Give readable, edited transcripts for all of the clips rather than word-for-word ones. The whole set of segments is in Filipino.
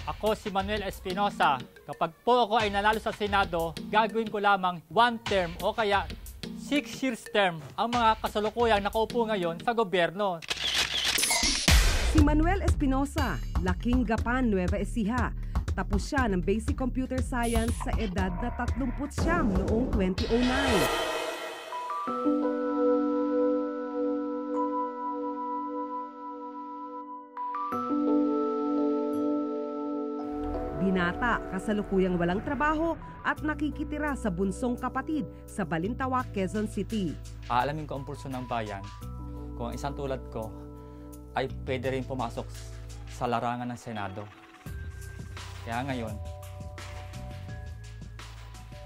Ako si Manuel Espinosa. Kapag po ako ay nanalo sa Senado, gagawin ko lamang 1 term o kaya 6 years term ang mga kasalukuyang nakaupo ngayon sa gobyerno. Si Manuel Espinosa, laking Gapan, Nueva Ecija. Tapos siya ng Basic Computer Science sa edad na 30 noong 2009. Binata, kasalukuyang walang trabaho at nakikitira sa bunsong kapatid sa Balintawak, Quezon City. Aalamin ko ang pulso ng bayan kung isang tulad ko ay pwede rin pumasok sa larangan ng Senado. Kaya ngayon,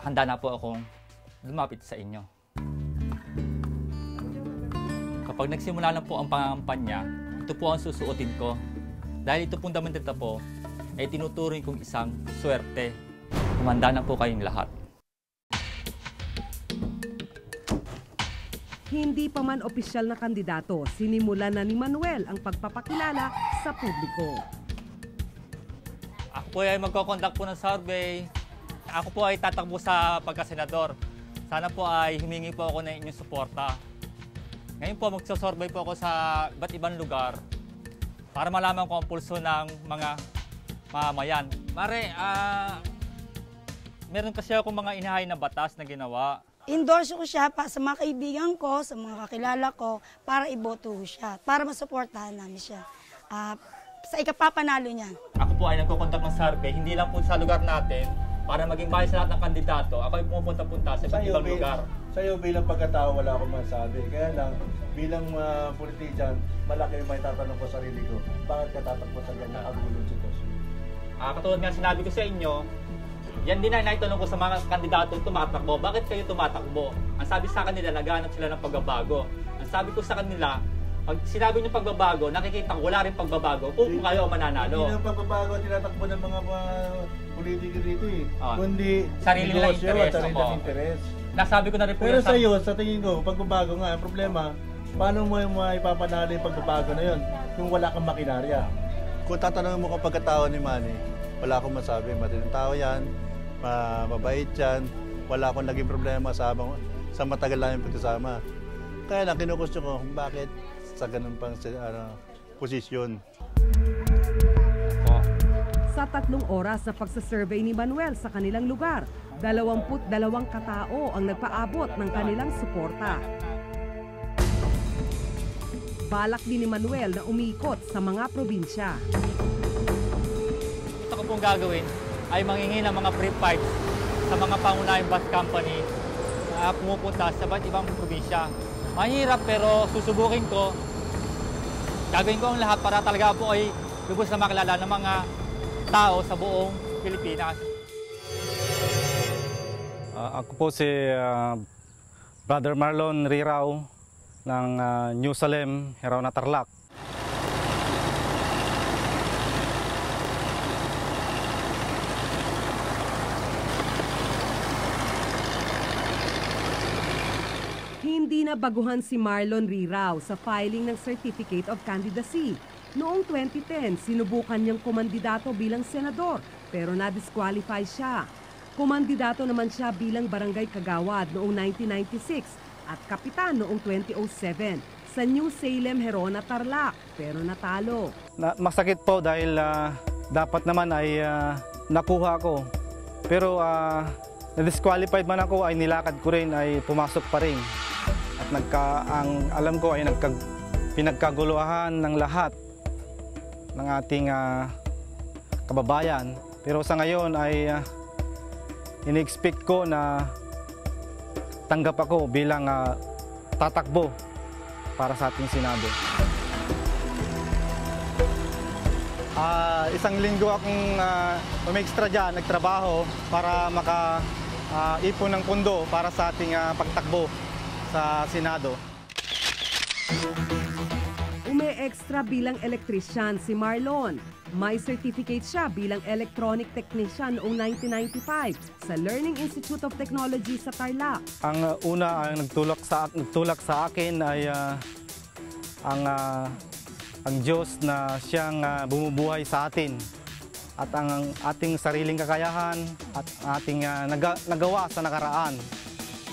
handa na po akong lumapit sa inyo. Kapag nagsimula na po ang pangangampanya, ito po ang susuotin ko. Dahil ito pong damit na po, ay tinuturing kong isang swerte. Humanda na po kayong lahat. Hindi pa man opisyal na kandidato, sinimulan na ni Manuel ang pagpapakilala sa publiko. Ako po ay magkoconduct po ng survey. Ako po ay tatakbo sa pagkasenador. Sana po ay humingi po ako ng inyong suporta. Ngayon po magsasurvey po ako sa iba't ibang lugar para malaman ko ang pulso ng mga mamamayan. Mare, meron kasi ako mga inahay na batas na ginawa. Endorse ko siya sa mga kaibigan ko, sa mga kakilala ko, para iboto siya, para masuportahan namin siya. Sa ikapapanalo niya. Ako po ay nagkukontak ng survey, hindi lang po sa lugar natin, para maging bahay sa lahat ng kandidato. Ako ay pumupunta-punta sa iba't ibang lugar. Sa iyo bilang pagkatao wala akong masabi. Kaya lang, bilang politician, malaki yung may tatanong ko sa sarili ko. Bakit ka tatakbo sa ganyan kagulong sitwasyon? Katulad nga sinabi ko sa inyo, yan din ay naitanong ko sa mga kandidatong tumatakbo. Bakit kayo tumatakbo? Ang sabi sa kanila, naghahanap sila ng pagbabago. Ang sabi ko sa kanila, pag sinabi niyo pagbabago, nakikita ko wala rin pagbabago kung kayo ang mananalo. Hindi lang pagbabago ang tinatakbo ng mga politiko dito eh. Kundi sarili nilang interes. Interes. Nasabi ko na rin po. Pero sa iyo, sa tingin ko, pagbabago nga, ang problema, paano mo maipapanalo yung pagbabago na yun kung wala kang makinarya? Kung tatanungin mo kung pagkatao ni Manny, wala akong masabi. Matinong tao yan, mabait yan, wala akong naging problema sa matagal lang yung pagkasama. Kaya lang, kinukustyo ko bakit sa ganun pang posisyon. Sa 3 oras na pagsasurvey ni Manuel sa kanilang lugar, 22 katao ang nagpaabot ng kanilang suporta. Balak din ni Manuel na umikot sa mga probinsya. Gusto ko pong gagawin ay manghingi ng mga free pipes sa mga pangunahing bus company na pumupunta sa iba't ibang probinsya. Mahirap pero susubukin ko. Gagawin ko ang lahat para talaga po ay lubos na makilala ng mga tao sa buong Pilipinas. Ako po si Brother Marlon Rirao ng New Salem, Heraw na Tarlac. Hindi na baguhan si Marlon Rirao sa filing ng Certificate of Candidacy. Noong 2010, sinubukan niyang kumandidato bilang senador pero na-disqualify siya. Kumandidato naman siya bilang barangay kagawad noong 1996 at kapitan noong 2007 sa New Salem, Herona, Tarlac pero natalo. Masakit po dahil dapat naman ay nakuha ko. Pero na-disqualified man ako ay nilakad ko rin ay pumasok pa rin. At ang alam ko ay pinagkaguluhan ng lahat ng ating kababayan. Pero sa ngayon ay ini-expect ko na tanggap ako bilang tatakbo para sa ating Senado. Isang linggo akong umextra dyan, nagtrabaho para maka-ipon ng pundo para sa ating pagtakbo sa Senado. Ume-extra bilang elektrisyan si Marlon. May certificate siya bilang electronic technician noong 1995 sa Learning Institute of Technology sa Tarlac. Ang una ang nagtulak sa akin ay ang Diyos na siyang bumubuhay sa atin at ang ating sariling kakayahan at ating nagawa sa nakaraan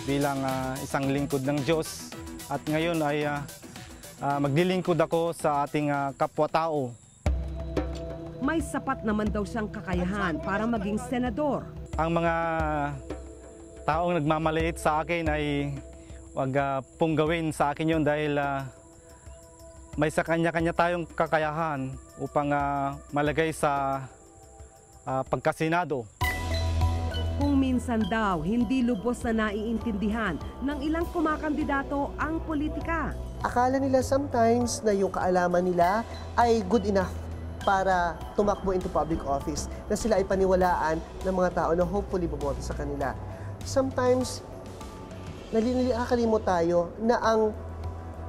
bilang isang lingkod ng Diyos. At ngayon ay maglilingkod ako sa ating kapwa-tao. May sapat naman daw siyang kakayahan para maging senador. Ang mga taong nagmamaliit sa akin ay wag pong gawin sa akin yun dahil may sa kanya-kanya tayong kakayahan upang malagay sa pagkasenado. Kung minsan daw, hindi lubos na naiintindihan ng ilang kumakandidato ang politika. Akala nila sometimes na yung kaalaman nila ay good enough para tumakbo into public office, na sila ay paniwalaan ng mga tao na hopefully boboto sa kanila. Sometimes, nakakalimot tayo na ang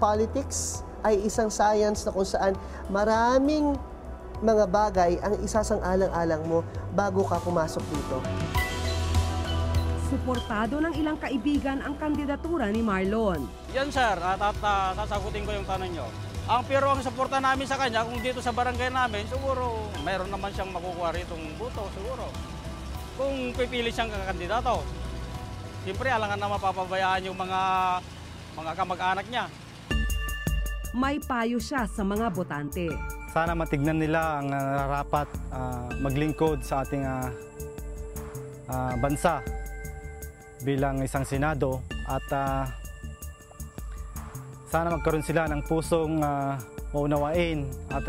politics ay isang science na kung saan maraming mga bagay ang isasang-alang-alang mo bago ka pumasok dito. Suportado ng ilang kaibigan ang kandidatura ni Marlon. Yan sir, sasagutin ko yung tanong nyo. Pero ang suporta namin sa kanya, kung dito sa barangay namin, siguro mayroon naman siyang makukuha ritong buto, siguro. Kung pipili siyang kandidato. Siyempre, alangan na mapapabayaan yung mga kamag-anak niya. May payo siya sa mga botante. Sana matignan nila ang nararapat maglingkod sa ating bansa bilang isang senado at sana magkaroon sila ng pusong maunawain at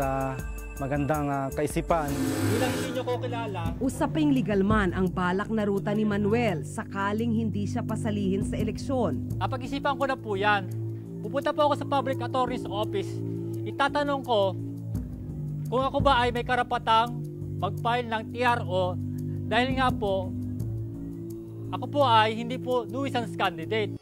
magandang kaisipan. Bilang hindi nyo ko kilala, Usaping legal man ang balak na ruta ni Manuel sakaling hindi siya pasalihin sa eleksyon. napag-isipan ko na po yan. Pupunta po ako sa Public Attorney's Office. Itatanong ko kung ako ba ay may karapatang mag-file ng TRO dahil nga po, ako po ay hindi po nuisance candidate.